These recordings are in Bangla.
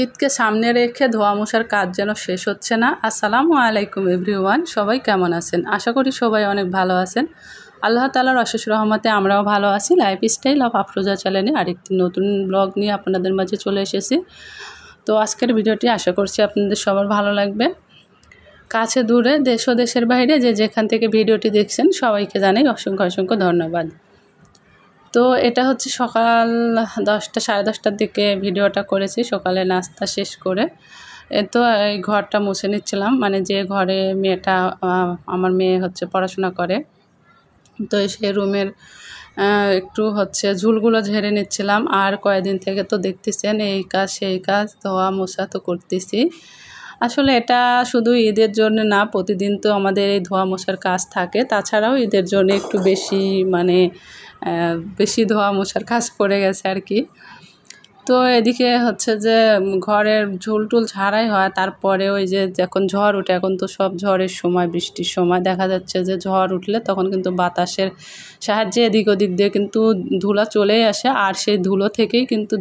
ঈদকে সামনে রেখে ধোয়া মোছার কাজ যেন শেষ হচ্ছে না। আসসালামু আলাইকুম এভরিওয়ান, সবাই কেমন আছেন? আশা করি সবাই অনেক ভালো আছেন। আল্লাহ তাআলার অশেষ রহমতে আমরাও ভালো আছি। লাইফস্টাইল অফ আফরোজা চ্যানেলে আরেকটি নতুন ব্লগ নিয়ে আপনাদের মাঝে চলে এসেছি। তো আজকের ভিডিওটি আশা করছি আপনাদের সবার ভালো লাগবে। কাছে দূরে দেশ ও দেশের বাইরে যে যেখান থেকে ভিডিওটি দেখছেন সবাইকে জানাই অসংখ্য অসংখ্য ধন্যবাদ। তো এটা হচ্ছে সকাল 10টা সাড়ে 10টার দিকে ভিডিওটা করেছি, সকালে নাস্তা শেষ করে। তো এই ঘরটা মুছে নিচ্ছিলাম, মানে যে ঘরে আমার মেয়ে হচ্ছে পড়াশোনা করে। তো সেই রুমের একটু হচ্ছে ঝুলগুলো ঝেড়ে নিচ্ছিলাম। আর কয়েকদিন থেকে তো দেখতেছেন এই কাজ সেই কাজ, ধোয়া মোছা তো করতেছি। আসলে এটা শুধু ঈদের জন্য না, প্রতিদিন তো আমাদের এই ধোয়া মোছার কাজ থাকে। তাছাড়াও ঈদের জন্য একটু বেশি ধোয়া মোছার কাজ পড়ে গেছে আর কি। তো এদিকে হচ্ছে যে ঘরের ঝুল টুল ঝাড়াই হয়, তারপরে ওই যে যখন ঝড় ওঠে, এখন তো সব ঝড়ের সময়, বৃষ্টির সময় দেখা যাচ্ছে যে ঝড় উঠলে তখন কিন্তু বাতাসের সাহায্যে এদিক ওদিক দিয়ে কিন্তু ধুলা চলেই আসে, আর সেই ধুলো থেকেই কিন্তু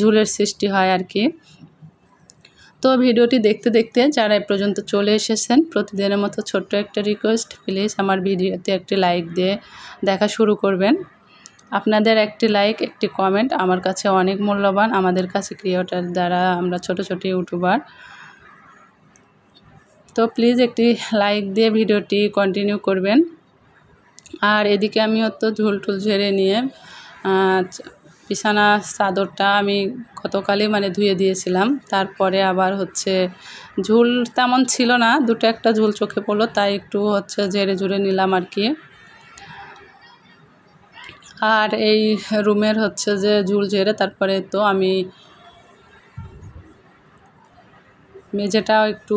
ঝুলের সৃষ্টি হয় আর কি। তো ভিডিওটি দেখতে দেখতে যারা এ পর্যন্ত চলে এসেছেন, প্রতিদিনের মতো ছোট্ট একটা রিকোয়েস্ট, প্লিজ আমার ভিডিওতে একটি লাইক দিয়ে দেখা শুরু করবেন। আপনাদের একটি লাইক, একটি কমেন্ট আমার কাছে অনেক মূল্যবান। আমাদের কাছে ক্রিয়েটর দ্বারা আমরা ছোট ছোট ইউটিউবার, তো প্লিজ একটি লাইক দিয়ে ভিডিওটি কন্টিনিউ করবেন। আর এদিকে আমি তো ঝুল টুল ঝেড়ে নিয়ে বিছানা চাদরটা আমি গতকালই ধুয়ে দিয়েছিলাম। তারপরে আবার হচ্ছে ঝুল তেমন ছিল না, দুটো একটা ঝুল চোখে পড়লো, তাই একটু হচ্ছে ঝেড়ে নিলাম আর কি। আর এই রুমের হচ্ছে যে ঝুল ঝেড়ে তারপরে তো আমি মেঝেটাও একটু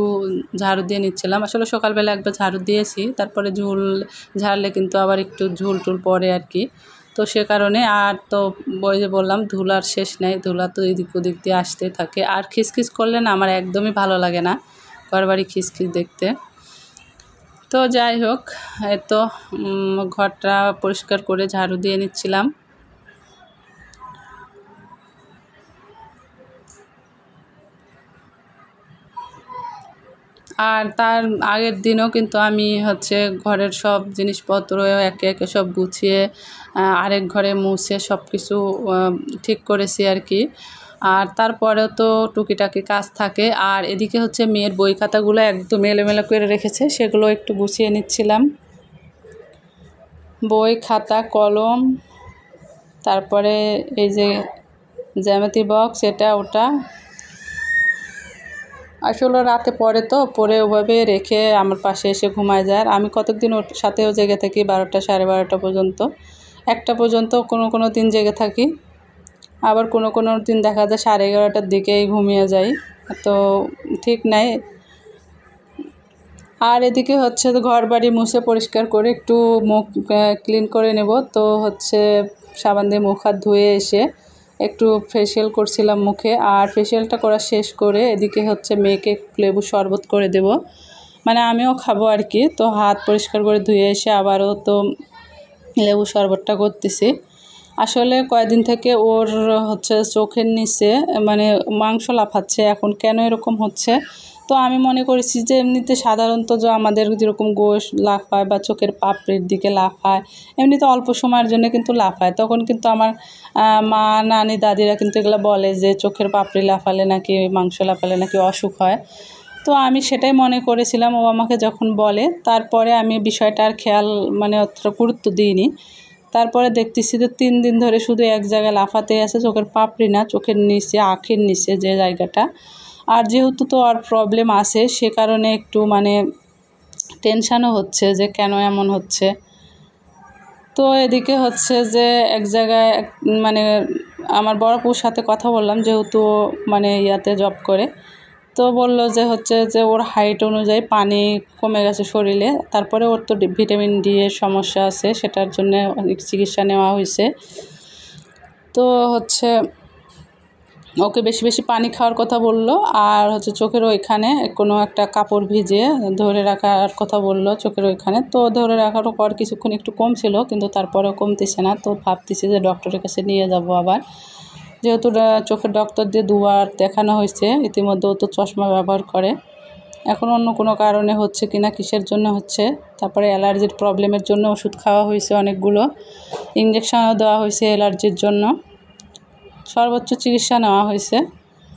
ঝাড়ু দিয়ে নিচ্ছিলাম। আসলে সকালবেলা একবার ঝাড়ু দিয়েছি, তারপরে ঝুল ঝাড়লে কিন্তু আবার একটু ঝুল টুল পড়ে আর কি। তো সে কারণে আর তো ওই যে বললাম, ধুলার শেষ নেই, ধুলা তো এদিক ওদিক দিয়ে আসতে থাকে। আর খিসখিস করলে না আমার একদমই ভালো লাগে না, ঘরবাড়ি খিসখিস দেখতে। তো যাই হোক, তো ঘরটা পরিষ্কার করে ঝাড়ু দিয়ে নিচ্ছিলাম। আর তার আগের দিনও কিন্তু আমি হচ্ছে ঘরের সব জিনিসপত্র একে একে সব গুছিয়ে আরেক ঘরে মুছে সব কিছু ঠিক করেছি আর কি। আর তারপরেও তো টুকিটাকি কাজ থাকে। আর এদিকে হচ্ছে মেয়ের বই খাতাগুলো একদম এলোমেলো করে রেখেছে, সেগুলো একটু গুছিয়ে নিচ্ছিলাম। বই খাতা কলম, তারপরে এই যে জ্যামিতি বক্স, এটা ওটা। আসলে রাতে পরে ওভাবে রেখে আমার পাশে এসে ঘুমায় যায়। আর আমি কতদিন ওর সাথেও জেগে থাকি 12টা সাড়ে 12টা পর্যন্ত, 1টা পর্যন্ত কোনো দিন জেগে থাকি। আবার কোনো দিন দেখা যায় 11:30টার দিকেই ঘুমিয়ে যাই, তো ঠিক নাই। আর এদিকে হচ্ছে ঘর বাড়ি মুছে পরিষ্কার করে একটু মুখ ক্লিন করে নেব। তো হচ্ছে সাবান দিয়ে মুখ হাত ধুয়ে এসে একটু ফেসিয়াল করছিলাম মুখে। আর ফেসিয়ালটা করা শেষ করে এদিকে হচ্ছে মেয়েকে লেবু শরবত করে দেব, আমিও খাবো আর কি। তো হাত পরিষ্কার করে ধুয়ে এসে আবারও তো লেবু শরবতটা করতেছি। আসলে কয়েকদিন থেকে ওর হচ্ছে চোখের নিচে মাংস লাফাচ্ছে। এখন কেন এরকম হচ্ছে, তো আমি মনে করেছি যে এমনিতে সাধারণত যে আমাদের যেরকম গোশ লাফায় বা চোখের পাপড়ির দিকে লাফায়, এমনিতে অল্প সময়ের জন্য কিন্তু লাফায়। তখন কিন্তু আমার মা, নানি, দাদিরা কিন্তু এগুলো বলে যে চোখের পাপড়ি লাফালে নাকি, মাংস লাফালে নাকি অসুখ হয়। তো আমি সেটাই মনে করেছিলাম। ও আমাকে যখন বলে, তারপরে আমি বিষয়টা আর খেয়াল অতটা গুরুত্ব দিইনি। তারপরে দেখতেছি যে 3 দিন ধরে শুধু এক জায়গায় লাফাতে আছে, চোখের পাপড়ি না, চোখের নিচে, আঁখের নিচে যে জায়গাটা। আর যেহেতু তো আর প্রবলেম আছে, সে কারণে একটু টেনশানও হচ্ছে যে কেন এমন হচ্ছে। তো এদিকে হচ্ছে যে এক জায়গায় আমার বড় আপুর সাথে কথা বললাম, যেহেতু ইয়াতে জব করে। তো বললো যে হচ্ছে যে ওর হাইট অনুযায়ী পানি কমে গেছে শরীরে, তারপরে ওর তো ভিটামিন ডি এর সমস্যা আছে, সেটার জন্য অনেক চিকিৎসা নেওয়া হয়েছে। তো হচ্ছে ওকে বেশি বেশি পানি খাওয়ার কথা বললো। আর হচ্ছে চোখের ওইখানে কোনো একটা কাপড় ভিজিয়ে ধরে রাখার কথা বললো চোখের ওইখানে। তো ধরে রাখার পর কিছুক্ষণ একটু কমছিল, কিন্তু তারপরেও কমতেছে না। তো ভাবতেছি যে ডক্টরের কাছে নিয়ে যাব আবার। যেহেতু চোখের ডক্টর দিয়ে দুবার দেখানো হয়েছে, ইতিমধ্যে ও তো চশমা ব্যবহার করে। এখন অন্য কোনো কারণে হচ্ছে কিনা, কিসের জন্য হচ্ছে। তারপরে অ্যালার্জির প্রবলেমের জন্য ওষুধ খাওয়া হয়েছে, অনেকগুলো ইঞ্জেকশনও দেওয়া হয়েছে অ্যালার্জির জন্য, সর্বোচ্চ চিকিৎসা নেওয়া হয়েছে।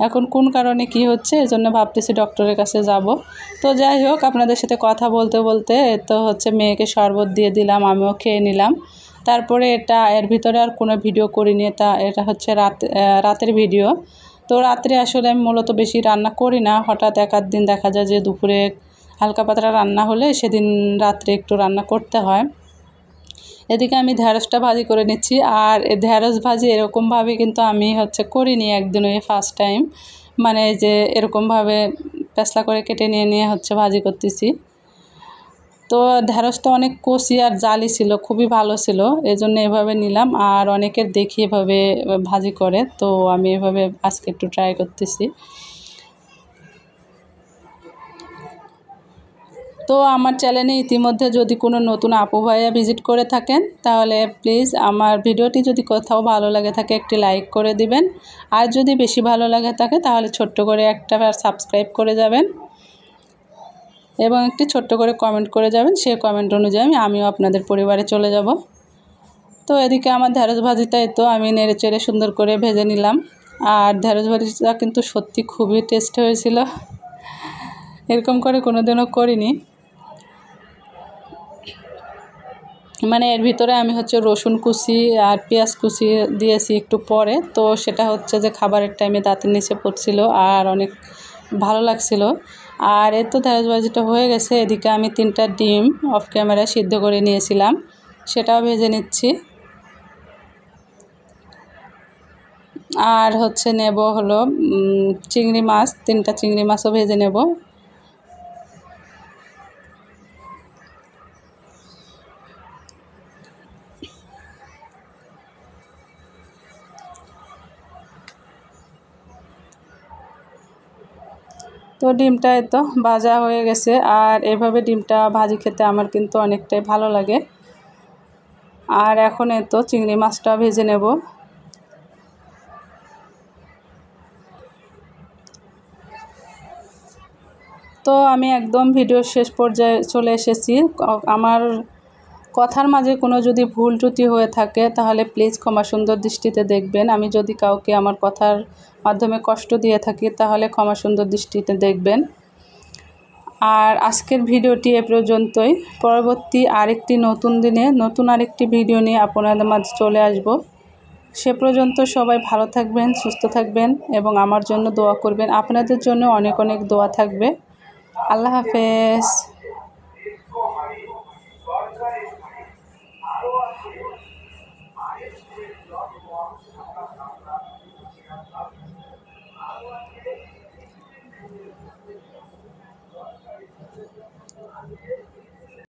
এখন কোন কারণে কি হচ্ছে এজন্য ভাবতেছি ডক্টরের কাছে যাব। তো যাই হোক, আপনাদের সাথে কথা বলতে বলতে তো হচ্ছে মেয়েকে শরবত দিয়ে দিলাম, আমিও খেয়ে নিলাম। তারপরে এর ভিতরে আর কোনো ভিডিও করিনি, এটা হচ্ছে রাতের ভিডিও। তো রাত্রে আসলে আমি মূলত বেশি রান্না করি না, হঠাৎ এক আধ দিন দেখা যায় যে দুপুরে হালকা পাতলা রান্না হলে সেদিন রাত্রে একটু রান্না করতে হয়। এদিকে আমি ঢ্যাঁড়সটা ভাজি করে নিচ্ছি। আর ঢ্যাঁড়স ভাজি এরকমভাবে কিন্তু আমি হচ্ছে করিনি একদিনও, ফার্স্ট টাইম। মানে যে এরকমভাবে পেছলা করে কেটে নিয়ে হচ্ছে ভাজি করতেছি। তো ঢ্যাঁড়সটা অনেক কষি আর জালি ছিল, খুবই ভালো ছিল, এই জন্য এভাবে নিলাম। আর অনেকের দেখি এভাবে ভাজি করে, তো আমি এভাবে আজকে একটু ট্রাই করতেছি। তো আমার চ্যানেলে ইতিমধ্যে যদি কোনো নতুন আপু ভাইয়া ভিজিট করে থাকেন, তাহলে প্লিজ আমার ভিডিওটি যদি কোথাও ভালো লাগে থাকে একটি লাইক করে দিবেন। আর যদি বেশি ভালো লাগে থাকে তাহলে ছোট্ট করে একটা সাবস্ক্রাইব করে যাবেন এবং একটি ছোট্ট করে কমেন্ট করে যাবেন। সেই কমেন্ট অনুযায়ী আমিও আপনাদের পরিবারে চলে যাব। তো এদিকে আমার ঢ্যাঁড়স ভাজিটাই তো আমি নেড়ে চেড়ে সুন্দর করে ভেজে নিলাম। আর ঢ্যাঁড়স ভাজিটা কিন্তু সত্যি খুবই টেস্ট হয়েছিল, এরকম করে কোনোদিনও করিনি। মানে এর ভিতরে আমি হচ্ছে রসুন কুচি আর পেঁয়াজ কুচি দিয়েছি একটু পরে, তো সেটা হচ্ছে যে খাবারের টাইমে দাঁতের নিচে পড়ছিল আর অনেক ভালো লাগছিল। আর এর তো ঢ্যাঁড়স ভাজিটা হয়ে গেছে। এদিকে আমি 3টা ডিম অফ ক্যামেরায় সিদ্ধ করে নিয়েছিলাম, সেটাও ভেজে নিচ্ছি। আর হচ্ছে নেব হলো চিংড়ি মাছ, 3টা চিংড়ি মাছও ভেজে নেব। তো ডিমটা তো ভাজা হয়ে গেছে। আর এভাবে ডিমটা ভাজি খেতে আমার কিন্তু অনেকটাই ভালো লাগে। আর এখন তো চিংড়ি মাছটা ভেজে নেব। তো আমি একদম ভিডিওর শেষ পর্যায়ে চলে এসেছি। আমার কথার মাঝে কোনো যদি ভুল ত্রুটি হয়ে থাকে তাহলে প্লিজ ক্ষমা সুন্দর দৃষ্টিতে দেখবেন। আমি যদি কাউকে আমার কথার মাধ্যমে কষ্ট দিয়ে থাকি তাহলে ক্ষমা সুন্দর দৃষ্টিতে দেখবেন। আর আজকের ভিডিওটি এ পর্যন্তই। পরবর্তী আরেকটি নতুন দিনে নতুন আরেকটি ভিডিও নিয়ে আপনাদের মাঝে চলে আসব। সে পর্যন্ত সবাই ভালো থাকবেন, সুস্থ থাকবেন এবং আমার জন্য দোয়া করবেন। আপনাদের জন্য অনেক অনেক দোয়া থাকবে। আল্লাহ হাফেজ।